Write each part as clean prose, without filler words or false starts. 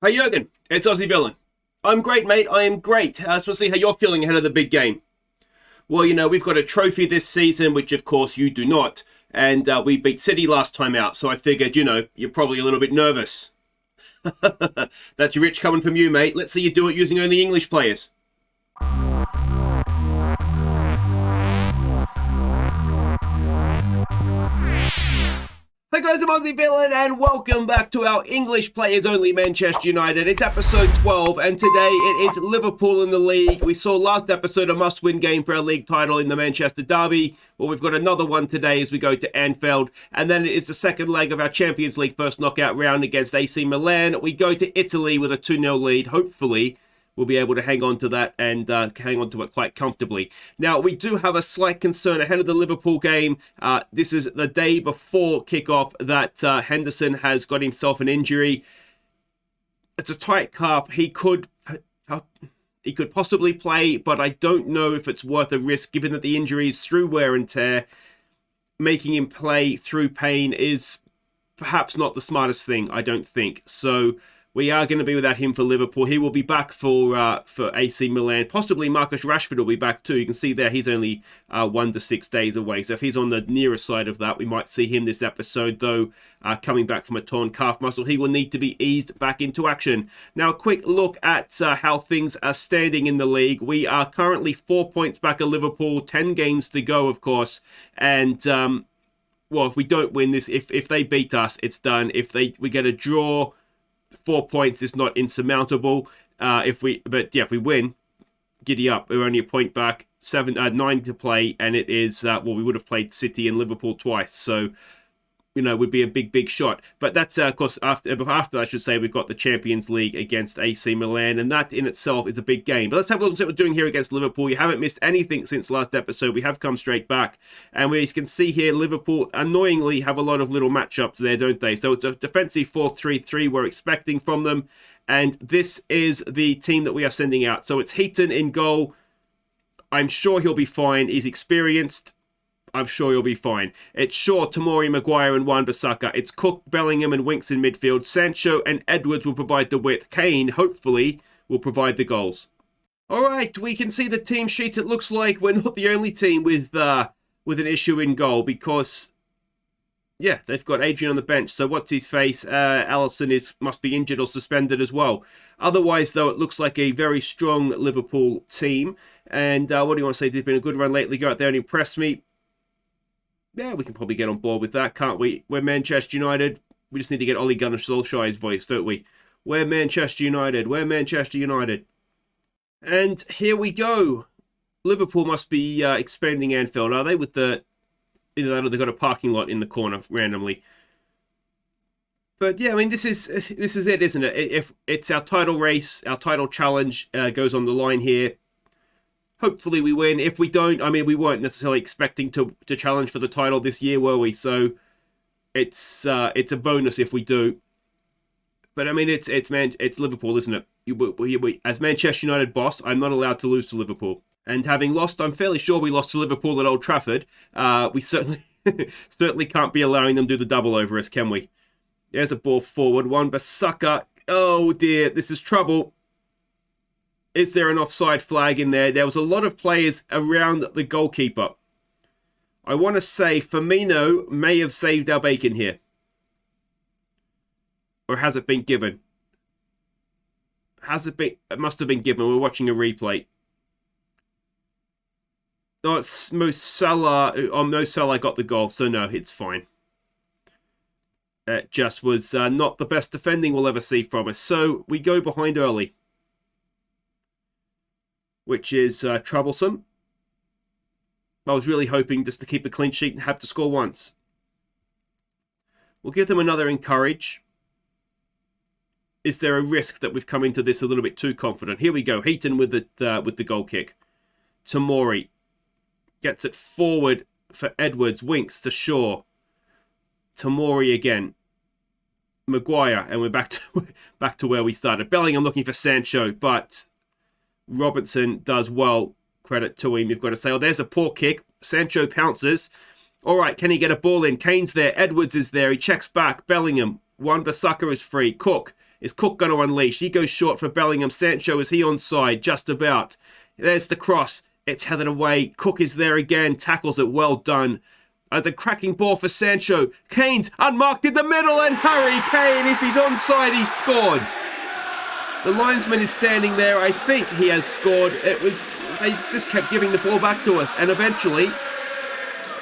Hey Jurgen, it's Aussie Villain. I'm great, mate. I am great. I just want to see how you're feeling ahead of the big game. Well, we've got a trophy this season, which of course you do not. And we beat City last time out, so I figured, you're probably a little bit nervous. That's rich coming from you, mate. Let's see you do it using only English players. Hey guys, I'm Aussie Villain and welcome back to our English Players Only Manchester United. It's episode 12 and today it is Liverpool in the league. We saw last episode a must-win game for our league title in the Manchester Derby. Well, we've got another one today as we go to Anfield. And then it is the second leg of our Champions League first knockout round against AC Milan. We go to Italy with a 2-0 lead, hopefully. We'll be able to hang on to that and hang on to it quite comfortably. Now, we do have a slight concern ahead of the Liverpool game. This is the day before kickoff that Henderson has got himself an injury. It's a tight calf. He could possibly play, but I don't know if it's worth a risk given that the injury is through wear and tear. Making him play through pain is perhaps not the smartest thing, I don't think. So we are going to be without him for Liverpool. He will be back for AC Milan. Possibly Marcus Rashford will be back too. You can see there he's only 1 to 6 days away. So if he's on the nearer side of that, we might see him this episode, though coming back from a torn calf muscle. He will need to be eased back into action. Now, a quick look at how things are standing in the league. We are currently 4 points back of Liverpool, 10 games to go, of course. And well, if we don't win this, if they beat us, it's done. If we get a draw, 4 points is not insurmountable. If we win, giddy up. We're only a point back, 9 to play, and it is we would have played City and Liverpool twice, so would be a big shot. But that's of course after that, I should say, we've got the Champions League against AC Milan, and that in itself is a big game. But let's have a look at what we're doing here against Liverpool. You haven't missed anything since last episode. We have come straight back, and we can see here Liverpool annoyingly have a lot of little matchups there, don't they? So it's a defensive 4-3-3 we're expecting from them, and this is the team that we are sending out. So it's Heaton in goal. I'm sure he'll be fine. He's experienced. I'm sure he'll be fine. It's Shaw, Tomori, Maguire, and Wan-Bissaka. It's Cook, Bellingham, and Winks in midfield. Sancho and Edwards will provide the width. Kane, hopefully, will provide the goals. All right, we can see the team sheet. It looks like we're not the only team with an issue in goal because, yeah, they've got Adrian on the bench. So what's his face? Alisson must be injured or suspended as well. Otherwise, though, it looks like a very strong Liverpool team. And what do you want to say? They've been a good run lately. Go out there and impress me. Yeah, we can probably get on board with that, can't we? We're Manchester United. We just need to get Ole Gunnar Solskjaer's voice, don't we? We're Manchester United. We're Manchester United. And here we go. Liverpool must be expanding Anfield, are they? With either that or they've got a parking lot in the corner randomly. But yeah, I mean, this is it, isn't it? If it's our title race, our title challenge goes on the line here. Hopefully we win. If we don't, I mean, we weren't necessarily expecting to challenge for the title this year, were we? So it's a bonus if we do. But I mean, it's Liverpool, isn't it? As Manchester United boss, I'm not allowed to lose to Liverpool. And having lost, I'm fairly sure we lost to Liverpool at Old Trafford. We certainly certainly can't be allowing them to do the double over us, can we? There's a ball forward. Wan-Bissaka. Oh dear, this is trouble. Is there an offside flag in there? There was a lot of players around the goalkeeper. I want to say Firmino may have saved our bacon here. Or has it been given? Has it been? It must have been given. We're watching a replay. Oh, it's Mo Salah. Oh, Mo Salah got the goal, so no, it's fine. It just was not the best defending we'll ever see from us. So we go behind early, which is troublesome. I was really hoping just to keep a clean sheet and have to score once. We'll give them another encourage. Is there a risk that we've come into this a little bit too confident? Here we go. Heaton with the goal kick. Tomori gets it forward for Edwards. Winks to Shaw. Tomori again. Maguire, and we're back to where we started. Bellingham looking for Sancho, but Robertson does well. Credit to him, you've got to say. Oh, there's a poor kick. Sancho pounces. All right, can he get a ball in? Kane's there. Edwards is there. He checks back. Bellingham. Wan-Bissaka is free. Cook Is Cook going to unleash? He goes short for Bellingham. Sancho, is he onside? Just about. There's the cross. It's headed away. Cook is there again. Tackles it. Well done. As a cracking ball for Sancho. Kane's unmarked in the middle, and Harry Kane, if he's onside, he's scored. The linesman is standing there. I think he has scored. They just kept giving the ball back to us, and eventually,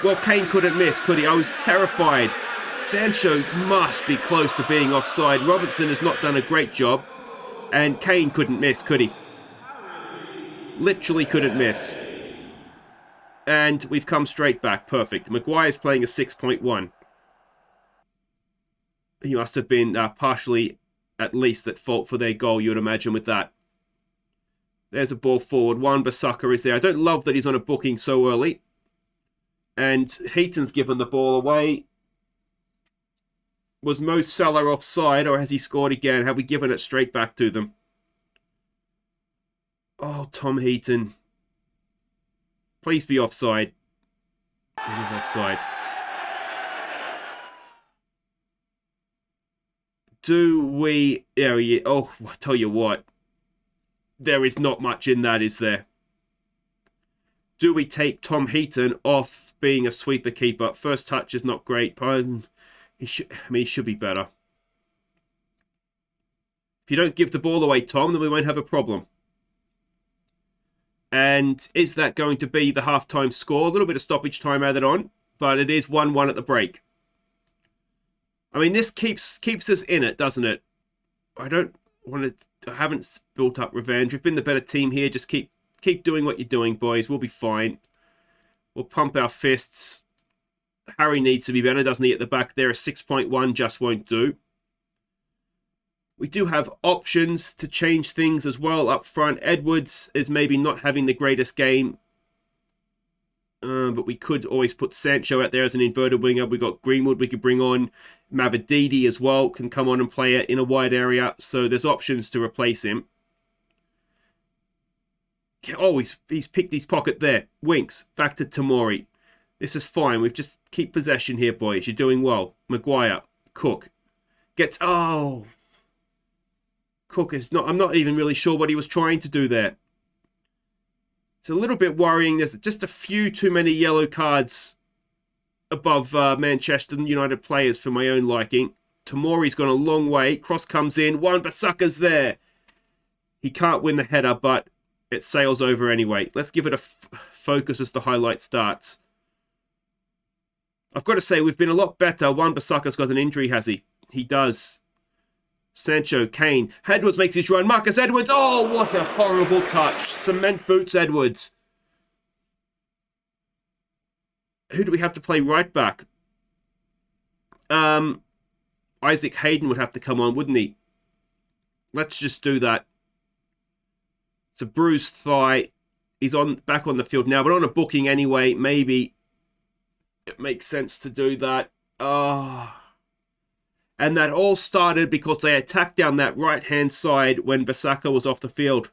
well, Kane couldn't miss, could he? I was terrified. Sancho must be close to being offside. Robertson has not done a great job, and Kane couldn't miss, could he? Literally couldn't miss. And we've come straight back. Perfect. Maguire's playing a 6.1. He must have been partially, at least, at fault for their goal, you would imagine, with that. There's a ball forward. Wan-Bissaka is there. I don't love that he's on a booking so early. And Heaton's given the ball away. Was Mo Salah offside, or has he scored again? Have we given it straight back to them? Oh, Tom Heaton. Please be offside. It is offside. Do we... Oh, I tell you what. There is not much in that, is there? Do we take Tom Heaton off being a sweeper keeper? First touch is not great. He should be better. If you don't give the ball away, Tom, then we won't have a problem. And is that going to be the half-time score? A little bit of stoppage time added on, but it is 1-1 at the break. I mean, this keeps us in it, doesn't it? I haven't built up revenge. We've been the better team here. Just keep doing what you're doing, boys. We'll be fine. We'll pump our fists. Harry needs to be better, doesn't he, at the back there? A 6.1 just won't do. We do have options to change things as well up front. Edwards is maybe not having the greatest game. But we could always put Sancho out there as an inverted winger. We've got Greenwood we could bring on. Mavididi as well can come on and play it in a wide area. So there's options to replace him. Oh, he's picked his pocket there. Winks. Back to Tomori. This is fine. We've just keep possession here, boys. You're doing well. Maguire. Cook. Oh. Cook is not... I'm not even really sure what he was trying to do there. It's a little bit worrying. There's just a few too many yellow cards above Manchester United players for my own liking. Tomori's gone a long way. Cross comes in. Wan-Bissaka's there. He can't win the header, but it sails over anyway. Let's give it a focus as the highlight starts. I've got to say, we've been a lot better. Wan-Bissaka's got an injury, has he? He does. Sancho, Kane. Edwards makes his run. Marcus Edwards. Oh, what a horrible touch. Cement boots Edwards. Who do we have to play right back? Isaac Hayden would have to come on, wouldn't he? Let's just do that. It's a bruised thigh. He's back on the field now, but on a booking anyway. Maybe it makes sense to do that. And that all started because they attacked down that right-hand side when Bissaka was off the field.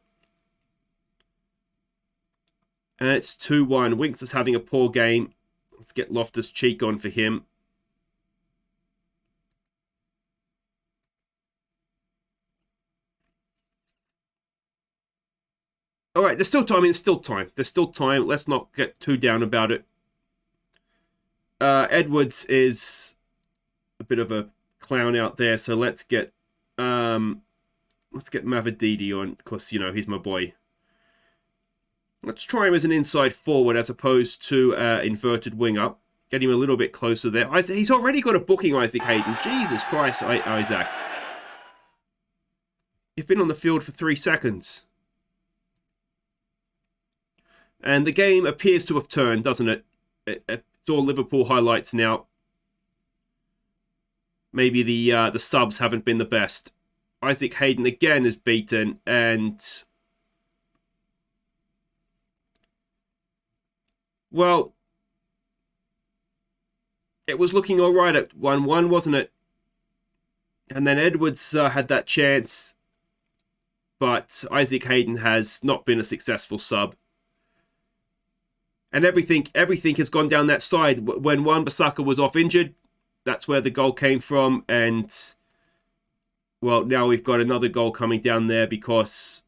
And it's 2-1. Winks is having a poor game. Let's get Loftus-Cheek on for him. All right, there's still time. There's still time. There's still time. Let's not get too down about it. Edwards is a bit of a clown out there, so let's get Mavididi on. Of course, you know, he's my boy. Let's try him as an inside forward as opposed to inverted winger. Get him a little bit closer there. He's already got a booking, Isaac Hayden. Jesus Christ, Isaac. You've been on the field for 3 seconds. And the game appears to have turned, doesn't it? It's all Liverpool highlights now. Maybe the subs haven't been the best. Isaac Hayden again is beaten, and well, it was looking all right at 1-1, wasn't it? And then Edwards had that chance, but Isaac Hayden has not been a successful sub. And everything has gone down that side. When Wan-Bissaka was off injured, that's where the goal came from. And Well, now we've got another goal coming down there because,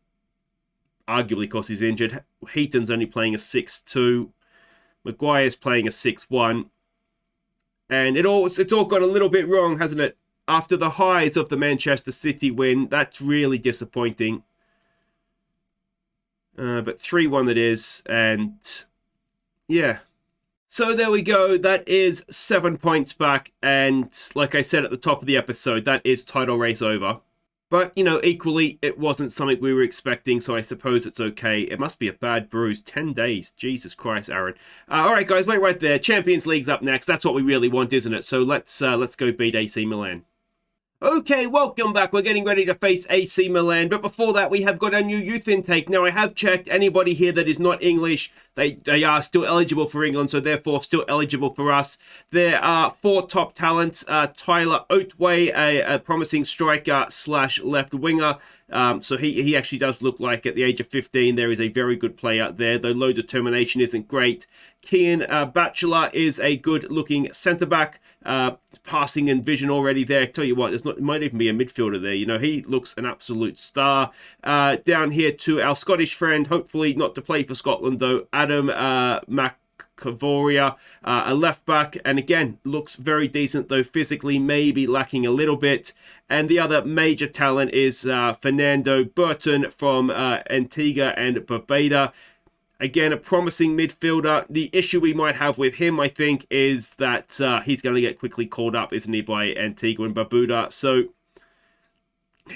arguably because he's injured. Heaton's only playing a 6-2. Maguire's playing a 6-1. And it's all gone a little bit wrong, hasn't it? After the highs of the Manchester City win, that's really disappointing. But 3-1 it is, and yeah. So there we go. That is 7 points back, and like I said at the top of the episode, that is title race over. But, you know, equally, it wasn't something we were expecting, so I suppose it's okay. It must be a bad bruise. 10 days. Jesus Christ, Aaron. All right, guys, wait right there. Champions League's up next. That's what we really want, isn't it? So let's go beat AC Milan. Okay, welcome back. We're getting ready to face AC Milan, but before that, we have got a new youth intake. Now, I have checked anybody here that is not English. They are still eligible for England, so therefore still eligible for us. There are 4 top talents. Tyler Oatway, a promising striker / left winger. So he actually does look like at the age of 15 there is a very good player there, though low determination isn't great. Kian Batchelor is a good-looking centre-back. Passing and vision already there. I tell you what, it might even be a midfielder there. You know, he looks an absolute star. Down here to our Scottish friend, hopefully not to play for Scotland though, Adam McCavoria, a left back, and again looks very decent, though physically maybe lacking a little bit. And the other major talent is Fernando Burton from Antigua and Barbuda. Again, a promising midfielder. The issue we might have with him, I think, is that he's going to get quickly called up, isn't he, by Antigua and Barbuda. So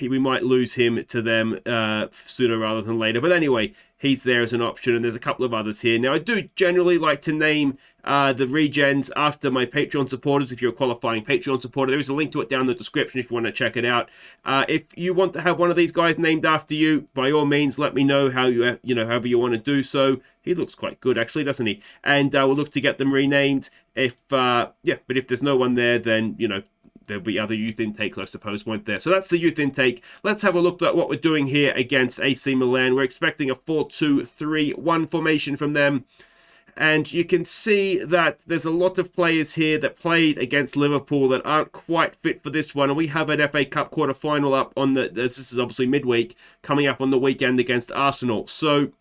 we might lose him to them sooner rather than later. But anyway, he's there as an option, and there's a couple of others here. Now, I do generally like to name the regens after my Patreon supporters. If you're a qualifying Patreon supporter, there is a link to it down in the description if you want to check it out. If you want to have one of these guys named after you, by all means, let me know how however you want to do so. He looks quite good, actually, doesn't he? And we'll look to get them renamed. But if there's no one there, then there'll be other youth intakes, I suppose, won't there? So that's the youth intake. Let's have a look at what we're doing here against AC Milan. We're expecting a 4-2-3-1 formation from them. And you can see that there's a lot of players here that played against Liverpool that aren't quite fit for this one. And we have an FA Cup quarter-final up on this is obviously midweek, coming up on the weekend against Arsenal. So,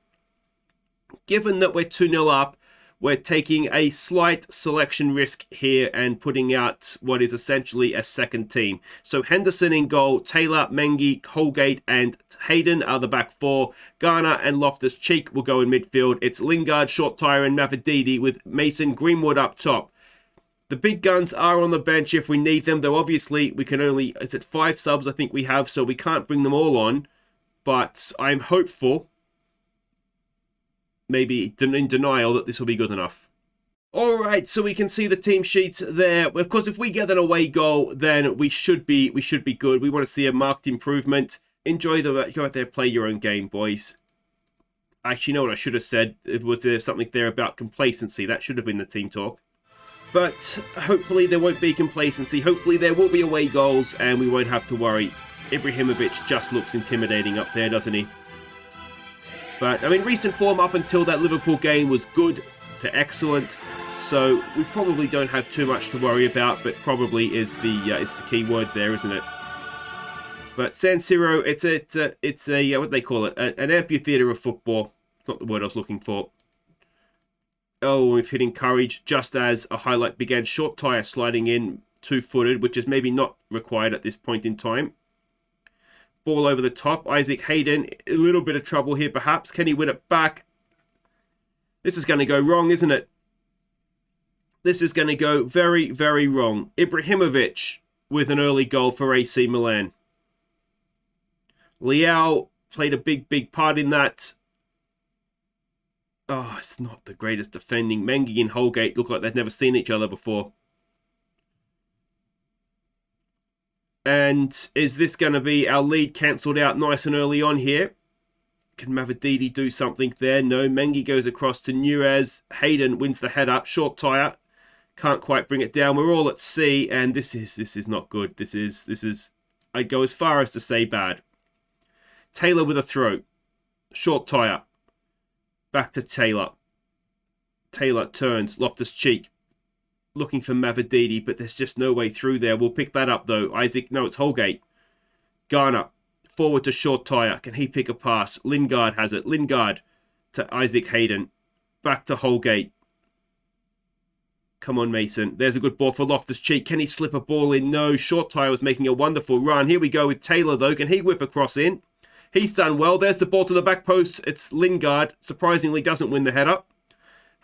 given that we're 2-0 up, we're taking a slight selection risk here and putting out what is essentially a second team. So Henderson in goal, Taylor, Mengi, Holgate and Hayden are the back 4. Garner and Loftus-Cheek will go in midfield. It's Lingard, Short-Tire and Mavididi with Mason Greenwood up top. The big guns are on the bench if we need them, though obviously we can only, it's at 5 subs I think we have, so we can't bring them all on. But I'm hopeful, maybe in denial, that this will be good enough. Alright, so we can see the team sheets there. Of course, if we get an away goal, then we should be good. We want to see a marked improvement. Enjoy the go out there, play your own game, boys. Actually, you know what I should have said? Was there something there about complacency? That should have been the team talk. But hopefully there won't be complacency. Hopefully there will be away goals and we won't have to worry. Ibrahimovic just looks intimidating up there, doesn't he? But, I mean, recent form up until that Liverpool game was good to excellent, so we probably don't have too much to worry about, but probably is the key word there, isn't it? But San Siro, it's a what do they call it? An amphitheatre of football. Not the word I was looking for. Oh, we've hit encourage just as a highlight began. Short-Tire sliding in, 2-footed, which is maybe not required at this point in time. Ball over the top. Isaac Hayden, a little bit of trouble here perhaps. Can he win it back? This is going to go wrong, isn't it? This is going to go very, very wrong. Ibrahimovic with an early goal for AC Milan. Leao played a big part in that. Oh, it's not the greatest defending. Mengi and Holgate look like they've never seen each other before. And is this going to be our lead cancelled out nice and early on here? Can Mavididi do something there? No. Mengi goes across to Nunez. Hayden wins the header. Short-Tire. Can't quite bring it down. We're all at sea, and this is not good. This is I'd go as far as to say bad. Taylor with a throw. Short-Tire. Back to Taylor. Taylor turns. Loftus-Cheek. Looking for Mavididi, but there's just no way through there. We'll pick that up, though. Isaac, no, it's Holgate. Garner, forward to short tyre. Can he pick a pass? Lingard has it. Lingard to Isaac Hayden. Back to Holgate. Come on, Mason. There's a good ball for Loftus-Cheek. Can he slip a ball in? No. Short tyre was making a wonderful run. Here we go with Taylor, though. Can he whip across in? He's done well. There's the ball to the back post. It's Lingard. Surprisingly, doesn't win the header.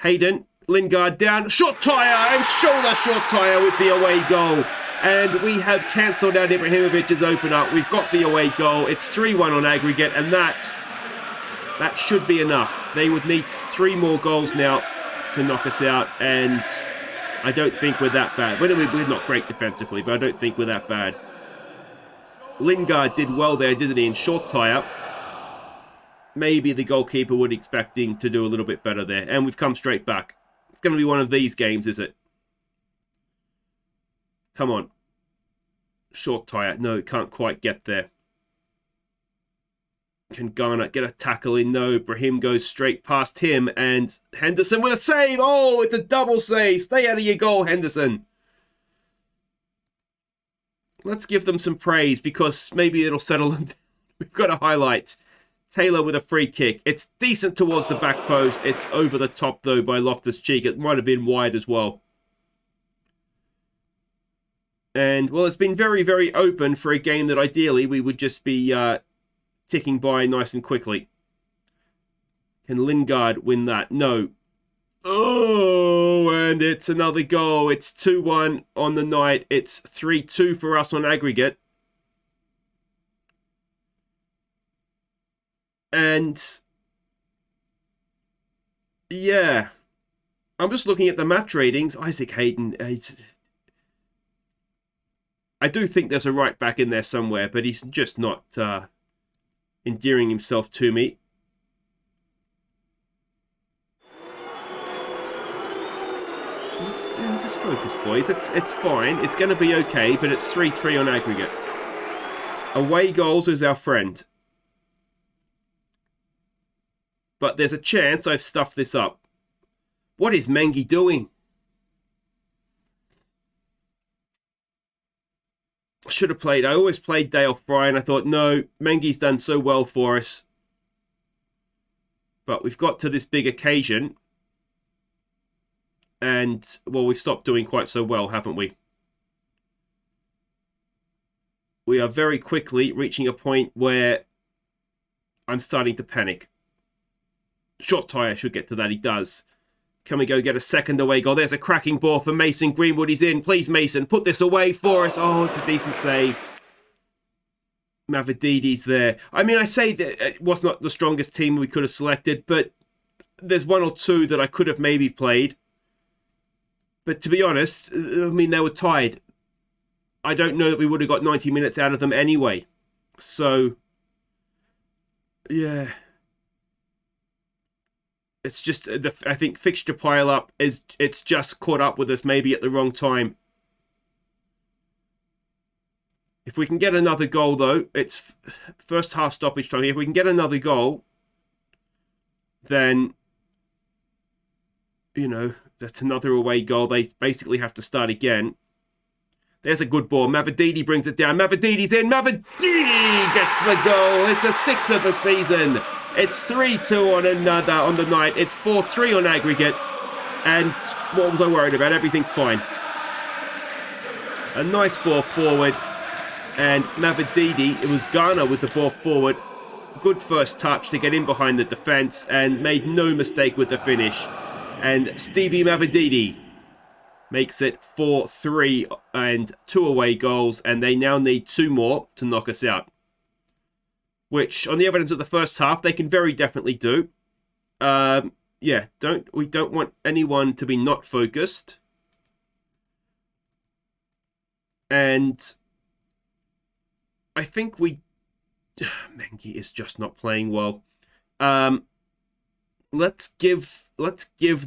Hayden. Lingard down. Short tyre and shoulder short tyre with the away goal. And we have cancelled out Ibrahimovic's opener. We've got the away goal. It's 3-1 on aggregate, and that should be enough. They would need 3 more goals now to knock us out, and I don't think we're that bad. We're not great defensively, but I don't think we're that bad. Lingard did well there, didn't he, in short tyre. Maybe the goalkeeper would expecting to do a little bit better there, and we've come straight back. It's going to be one of these games, is it? Come on. Short tyre. No, it can't quite get there. Can Garner get a tackle in? No. Brahim goes straight past him. And Henderson with a save. Oh, it's a double save. Stay out of your goal, Henderson. Let's give them some praise because maybe it'll settle them down. We've got a highlight. Taylor with a free kick. It's decent towards the back post. It's over the top, though, by Loftus-Cheek. It might have been wide as well. And, well, it's been very, very open for a game that ideally we would just be ticking by nice and quickly. Can Lingard win that? No. Oh, and it's another goal. It's 2-1 on the night. It's 3-2 for us on aggregate. And, yeah. I'm just looking at the match ratings. Isaac Hayden, I do think there's a right back in there somewhere, but he's just not endearing himself to me. Just focus, boys. It's fine. It's going to be okay, but it's 3-3 on aggregate. Away goals is our friend. But there's a chance I've stuffed this up. What is Mengi doing? Should have played. I always played Dale Fry, and I thought, no, Mengi's done so well for us. But we've got to this big occasion. And, well, we've stopped doing quite so well, haven't we? We are very quickly reaching a point where I'm starting to panic. Short tyre should get to that. He does. Can we go get a second away goal? There's a cracking ball for Mason Greenwood. He's in. Please, Mason, put this away for us. Oh, it's a decent save. Mavrididi's there. I mean, I say that it was not the strongest team we could have selected, but there's one or two that I could have maybe played. But to be honest, I mean, they were tied. I don't know that we would have got 90 minutes out of them anyway. So, yeah. It's just, I think fixture pile-up, it's just caught up with us maybe at the wrong time. If we can get another goal, though, it's first half stoppage time. If we can get another goal, then, you know, that's another away goal. They basically have to start again. There's a good ball. Mavrididi brings it down. Mavrididi's in. Mavrididi gets the goal. It's a sixth of the season. It's 3-2 on the night. It's 4-3 on aggregate. And what was I worried about? Everything's fine. A nice ball forward. And Mavrididi, it was Garner with the ball forward. Good first touch to get in behind the defence and made no mistake with the finish. And Stevie Mavrididi makes it 4-3 and 2 away goals. And they now need 2 more to knock us out. Which, on the evidence of the first half, they can very definitely do. Yeah, we don't want anyone to be not focused. And I think Mengi is just not playing well. Let's give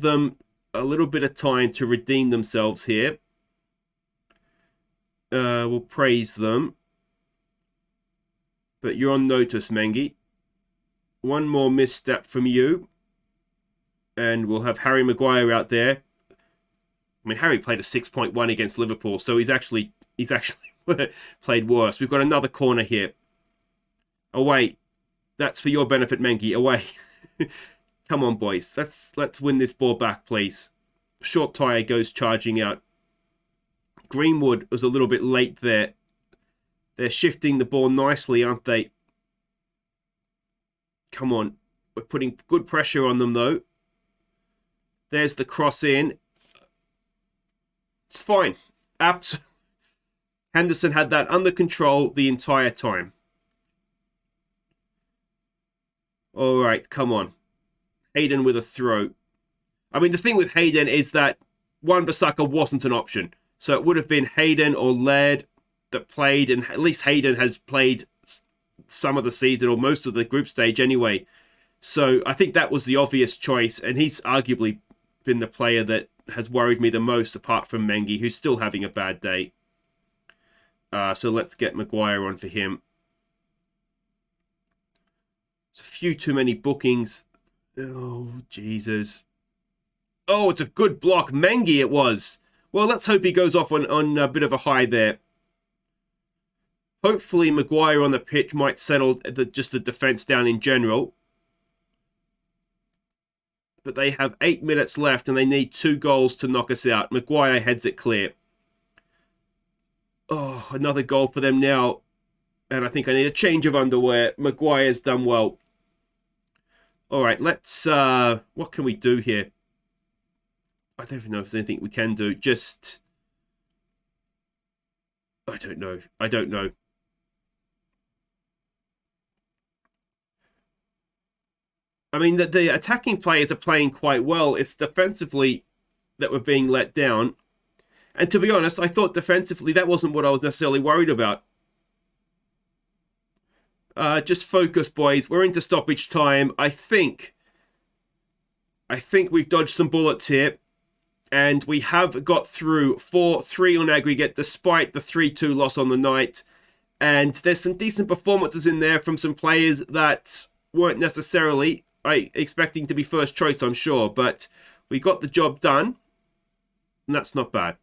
them a little bit of time to redeem themselves here. We'll praise them. But you're on notice, Mengi. One more misstep from you. And we'll have Harry Maguire out there. I mean, Harry played a 6.1 against Liverpool, so he's actually played worse. We've got another corner here. Away. That's for your benefit, Mengi. Away. Come on, boys. Let's win this ball back, please. Short tyre goes charging out. Greenwood was a little bit late there. They're shifting the ball nicely, aren't they? Come on. We're putting good pressure on them, though. There's the cross in. It's fine. Henderson had that under control the entire time. All right, come on. Hayden with a throw. I mean, the thing with Hayden is that Wan-Bissaka wasn't an option. So it would have been Hayden or Laird that played, and at least Hayden has played some of the season or most of the group stage anyway. So I think that was the obvious choice, and he's arguably been the player that has worried me the most apart from Mengi, who's still having a bad day. So let's get Maguire on for him. It's a few too many bookings. Oh, Jesus. Oh, it's a good block. Mengi it was. Well, let's hope he goes off on a bit of a high there. Hopefully Maguire on the pitch might settle just the defence down in general. But they have 8 minutes left and they need 2 goals to knock us out. Maguire heads it clear. Oh, another goal for them now. And I think I need a change of underwear. Maguire's done well. All right, let's... what can we do here? I don't even know if there's anything we can do. Just... I don't know. I don't know. I mean, the attacking players are playing quite well. It's defensively that we're being let down. And to be honest, I thought defensively that wasn't what I was necessarily worried about. Just focus, boys. We're into stoppage time. I think we've dodged some bullets here. And we have got through 4-3 on aggregate, despite the 3-2 loss on the night. And there's some decent performances in there from some players that weren't necessarily expecting to be first choice, I'm sure. But we got the job done. And that's not bad.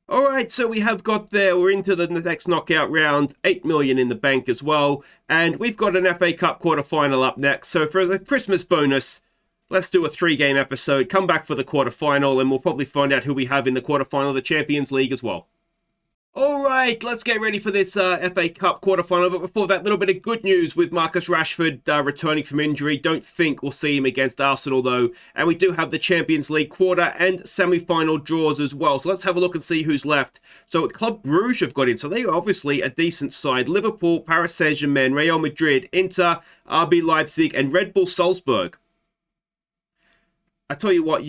All right, so we have got there. We're into the next knockout round. 8 million in the bank as well. And we've got an FA Cup quarter-final up next. So for the Christmas bonus, let's do a 3-game episode. Come back for the quarter-final, and we'll probably find out who we have in the quarter-final of the Champions League as well. All right, let's get ready for this FA Cup quarter-final. But before that, a little bit of good news with Marcus Rashford returning from injury. Don't think we'll see him against Arsenal, though. And we do have the Champions League quarter and semi-final draws as well. So let's have a look and see who's left. So Club Brugge have got in. So they are obviously a decent side. Liverpool, Paris Saint-Germain, Real Madrid, Inter, RB Leipzig, and Red Bull Salzburg. I tell you what,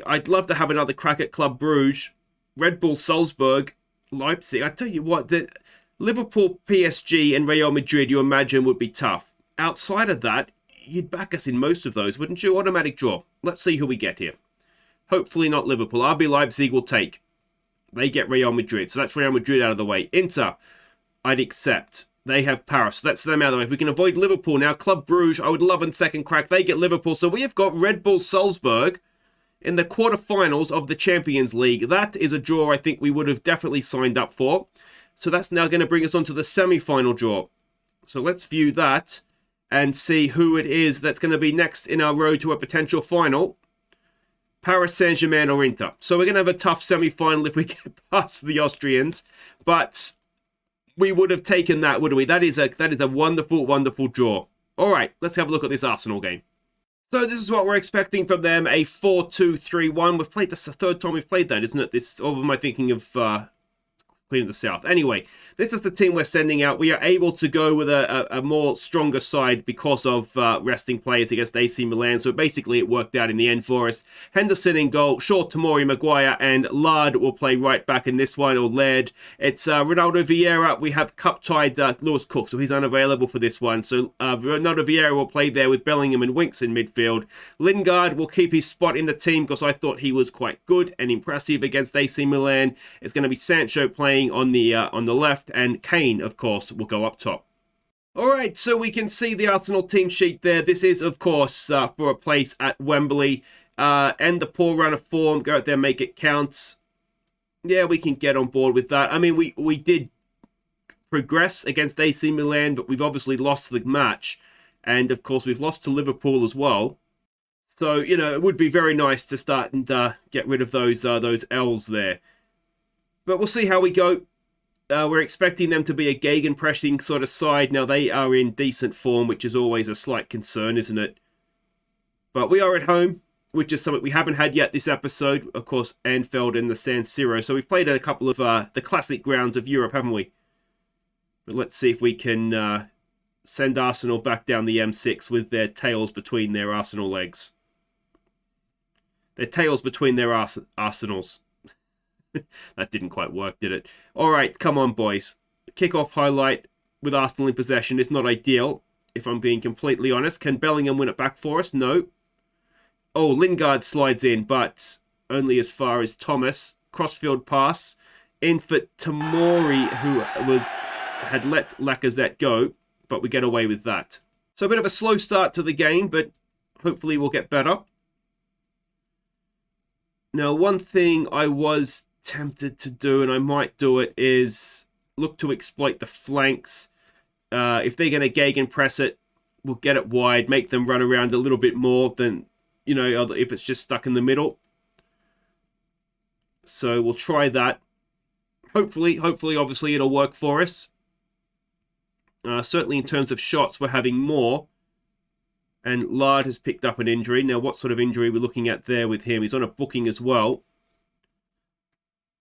I'd love to have another crack at Club Brugge, Red Bull Salzburg, Leipzig. I tell you what, the Liverpool, PSG, and Real Madrid, you imagine, would be tough. Outside of that, you'd back us in most of those, wouldn't you? Automatic draw. Let's see who we get here. Hopefully not Liverpool. RB Leipzig will take. They get Real Madrid, so that's Real Madrid out of the way. Inter, I'd accept. They have Paris, so that's them out of the way. If we can avoid Liverpool now, Club Brugge, I would love in second crack. They get Liverpool, so we have got Red Bull Salzburg in the quarterfinals of the Champions League. That is a draw I think we would have definitely signed up for. So that's now going to bring us on to the semi-final draw. So let's view that and see who it is that's going to be next in our road to a potential final. Paris Saint-Germain or Inter. So we're going to have a tough semi-final if we get past the Austrians. But we would have taken that, wouldn't we? That is a wonderful, wonderful draw. All right, let's have a look at this Arsenal game. So this is what we're expecting from them, a 4-2-3-1. We've played this the third time we've played that, isn't it? Or am I thinking of Queen of the South? Anyway, this is the team we're sending out. We are able to go with a more stronger side because of resting players against AC Milan. So basically it worked out in the end for us. Henderson in goal, Shaw, Tomori, Maguire, and Lard will play right back in this one, or Laird. It's Ronaldo Vieira. We have cup-tied Lewis Cook, so he's unavailable for this one. So Ronaldo Vieira will play there with Bellingham and Winks in midfield. Lingard will keep his spot in the team because I thought he was quite good and impressive against AC Milan. It's going to be Sancho playing on the left, and Kane, of course, will go up top. All right, so we can see the Arsenal team sheet there. This is, of course, for a place at Wembley. End the poor run of form. Go out there, make it count. Yeah, we can get on board with that. I mean, we did progress against AC Milan, but we've obviously lost the match. And, of course, we've lost to Liverpool as well. So, you know, it would be very nice to start and get rid of those L's there. But we'll see how we go. We're expecting them to be a gegenpressing sort of side. Now, they are in decent form, which is always a slight concern, isn't it? But we are at home, which is something we haven't had yet this episode. Of course, Anfield and the San Siro. So we've played at a couple of the classic grounds of Europe, haven't we? But let's see if we can send Arsenal back down the M6 with their tails between their Arsenal legs. Their tails between their arsenals. That didn't quite work, did it? All right, come on, boys. Kick-off highlight with Arsenal in possession is not ideal, if I'm being completely honest. Can Bellingham win it back for us? No. Oh, Lingard slides in, but only as far as Thomas. Crossfield pass. In for Tamori, who had let Lacazette go, but we get away with that. So a bit of a slow start to the game, but hopefully we'll get better. Now, one thing I was tempted to do, and I might do it, is look to exploit the flanks. If they're going to gegenpress it, we'll get it wide, make them run around a little bit more than, you know, if it's just stuck in the middle. So we'll try that. Hopefully, obviously, it'll work for us. Certainly in terms of shots, we're having more. And Lard has picked up an injury. Now, what sort of injury we're looking at there with him? He's on a booking as well.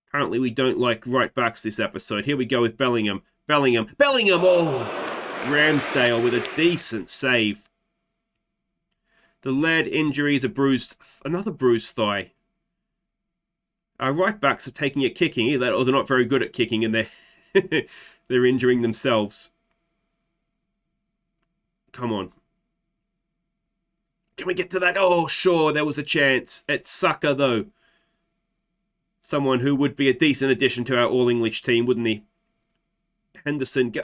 Apparently, we don't like right backs this episode. Here we go with Bellingham. Bellingham! Oh! Ramsdale with a decent save. The lead injury is another bruised thigh. Our right backs are taking a kicking. Either that or they're not very good at kicking and they're injuring themselves. Come on. Can we get to that? Oh, sure, there was a chance. It's Saka, though. Someone who would be a decent addition to our all-English team, wouldn't he? Henderson, go.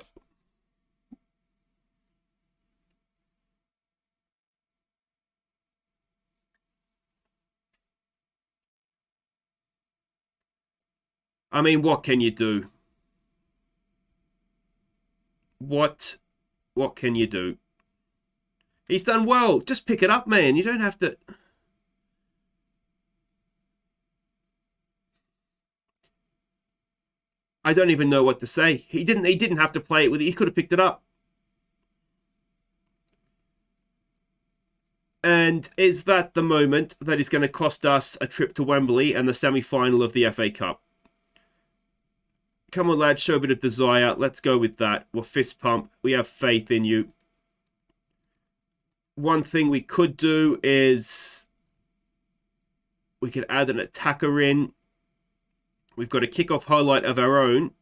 I mean, what can you do? What can you do? He's done well. Just pick it up, man. You don't have to... I don't even know what to say. He didn't have to play it with it. He could have picked it up. And is that the moment that is going to cost us a trip to Wembley and the semi-final of the FA Cup? Come on, lads. Show a bit of desire. Let's go with that. We'll fist pump. We have faith in you. One thing we could do is we could add an attacker in. We've got a kickoff highlight of our own.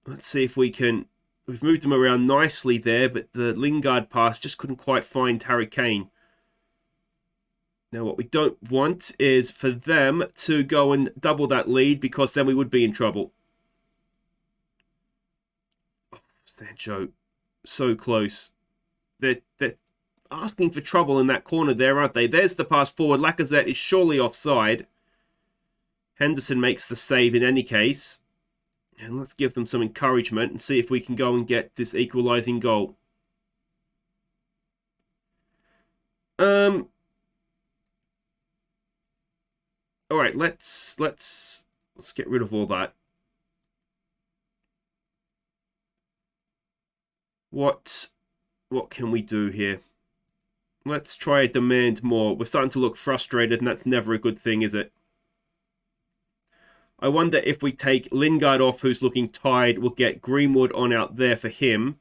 Let's see if we can... We've moved them around nicely there, but the Lingard pass just couldn't quite find Harry Kane. Now, what we don't want is for them to go and double that lead, because then we would be in trouble. Oh, Sancho, so close. They're asking for trouble in that corner there, aren't they? There's the pass forward. Lacazette is surely offside. Henderson makes the save in any case. And let's give them some encouragement and see if we can go and get this equalising goal. All right, let's get rid of all that. What can we do here? Let's try and demand more. We're starting to look frustrated, and that's never a good thing, is it? I wonder if we take Lingard off, who's looking tired. We'll get Greenwood on out there for him.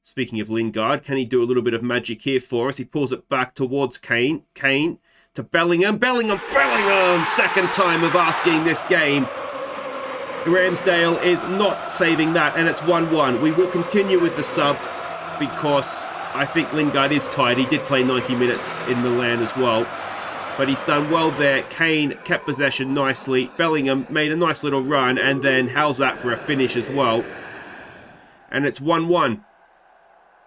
Speaking of Lingard, can he do a little bit of magic here for us? He pulls it back towards Kane. Kane to Bellingham. Bellingham! Second time of asking this game. Ramsdale is not saving that, and it's 1-1. We will continue with the sub because I think Lingard is tired. He did play 90 minutes in Milan as well. But he's done well there. Kane kept possession nicely. Bellingham made a nice little run, and then how's that for a finish as well? And it's 1-1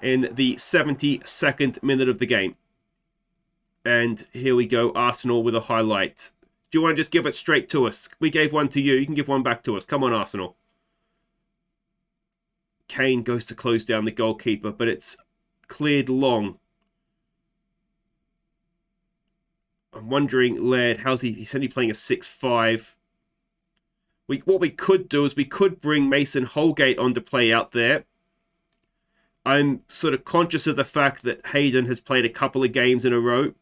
in the 72nd minute of the game. And here we go, Arsenal with a highlight. Do you want to just give it straight to us? We gave one to you. You can give one back to us. Come on, Arsenal. Kane goes to close down the goalkeeper, but it's cleared long. I'm wondering, Laird, how's he? He's only playing a 6-5. What we could do is we could bring Mason Holgate on to play out there. I'm sort of conscious of the fact that Hayden has played a couple of games in a row.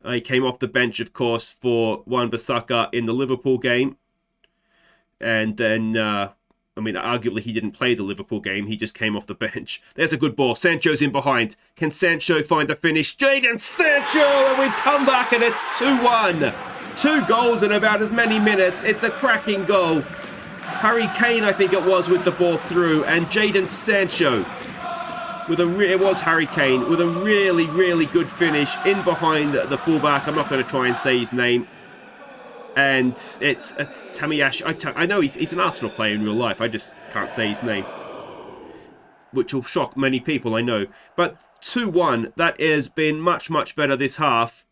He came off the bench, of course, for Wan-Bissaka in the Liverpool game. And then, arguably he didn't play the Liverpool game. He just came off the bench. There's a good ball. Sancho's in behind. Can Sancho find the finish? Jadon Sancho! And we've come back and it's 2-1. 2 goals in about as many minutes. It's a cracking goal. Harry Kane, I think it was, with the ball through. And Jadon Sancho, it was Harry Kane, with a really, really good finish in behind the fullback. I'm not going to try and say his name. And it's Tamiyashi. I know he's an Arsenal player in real life. I just can't say his name, which will shock many people, I know. But 2-1, that has been much, much better this half.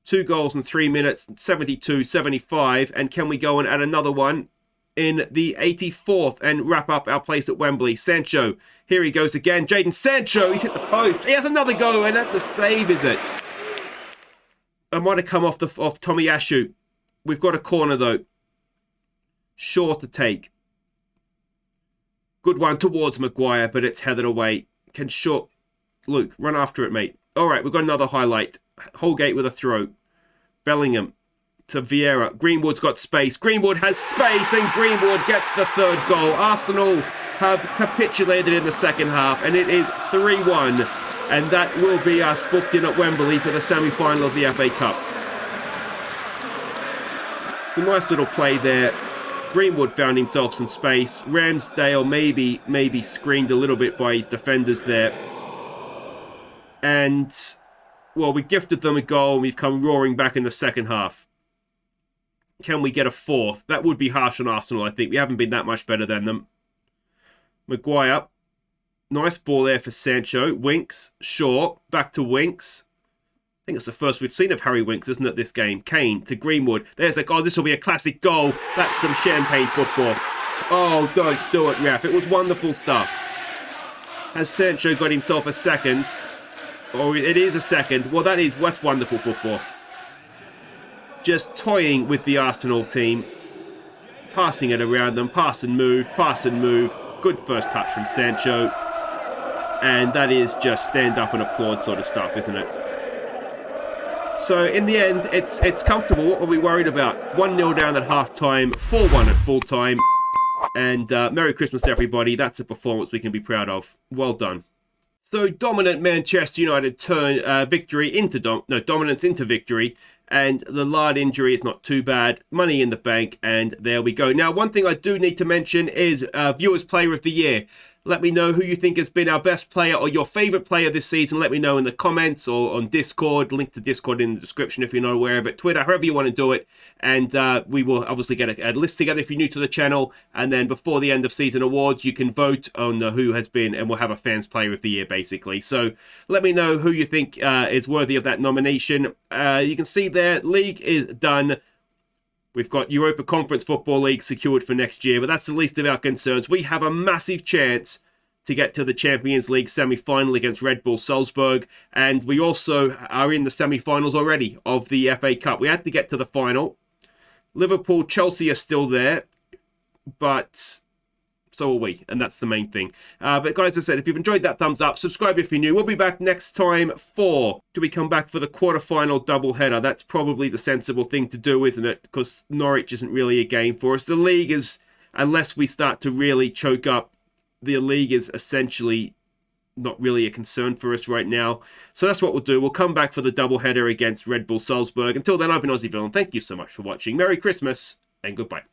2 goals in 3 minutes, 72-75. And can we go and add another one in the 84th and wrap up our place at Wembley? Sancho, here he goes again. Jadon Sancho, he's hit the post. He has another go, and that's a save, is it? I might have come off Tomiyasu. We've got a corner, though. Sure to take. Good one towards Maguire, but it's headed away. Luke, run after it, mate. All right, we've got another highlight. Holgate with a throw. Bellingham to Vieira. Greenwood's got space. Greenwood has space, and Greenwood gets the 3rd goal. Arsenal have capitulated in the second half, and it is 3-1. And that will be us booked in at Wembley for the semi-final of the FA Cup. Some nice little play there. Greenwood found himself some space. Ramsdale maybe screened a little bit by his defenders there. And, well, we gifted them a goal and we've come roaring back in the second half. Can we get a 4th? That would be harsh on Arsenal, I think. We haven't been that much better than them. Maguire. Nice ball there for Sancho. Winks. Shaw. Back to Winks. I think it's the first we've seen of Harry Winks, isn't it, this game? Kane to Greenwood. There's a goal. This will be a classic goal. That's some champagne football. Oh, don't do it, ref. It was wonderful stuff. Has Sancho got himself a second? Oh, it is a second. Well, that's wonderful football. Just toying with the Arsenal team. Passing it around them. Pass and move. Pass and move. Good first touch from Sancho. And that is just stand up and applaud sort of stuff, isn't it? So in the end, it's comfortable. What were we worried about? 1-0 down at half-time, 4-1 at full-time. And Merry Christmas to everybody. That's a performance we can be proud of. Well done. So dominant Manchester United turn dominance into victory. And the Lard injury is not too bad. Money in the bank, and there we go. Now, one thing I do need to mention is Viewers Player of the Year. Let me know who you think has been our best player or your favourite player this season. Let me know in the comments or on Discord. Link to Discord in the description if you're not aware of it. Twitter, however you want to do it. And we will obviously get a list together if you're new to the channel. And then before the end of season awards, you can vote on who has been, and we'll have a fans player of the year, basically. So let me know who you think is worthy of that nomination. You can see there, league is done. We've got Europa Conference Football League secured for next year, but that's the least of our concerns. We have a massive chance to get to the Champions League semi-final against Red Bull Salzburg, and we also are in the semi-finals already of the FA Cup. We had to get to the final. Liverpool, Chelsea are still there, but so are we, and that's the main thing. But guys, as I said, if you've enjoyed that, thumbs up, subscribe if you're new. We'll be back next time do we come back for the quarter-final doubleheader? That's probably the sensible thing to do, isn't it? Because Norwich isn't really a game for us. The league is, unless we start to really choke up, the league is essentially not really a concern for us right now. So that's what we'll do. We'll come back for the doubleheader against Red Bull Salzburg. Until then, I've been Aussie Villain. Thank you so much for watching. Merry Christmas and goodbye.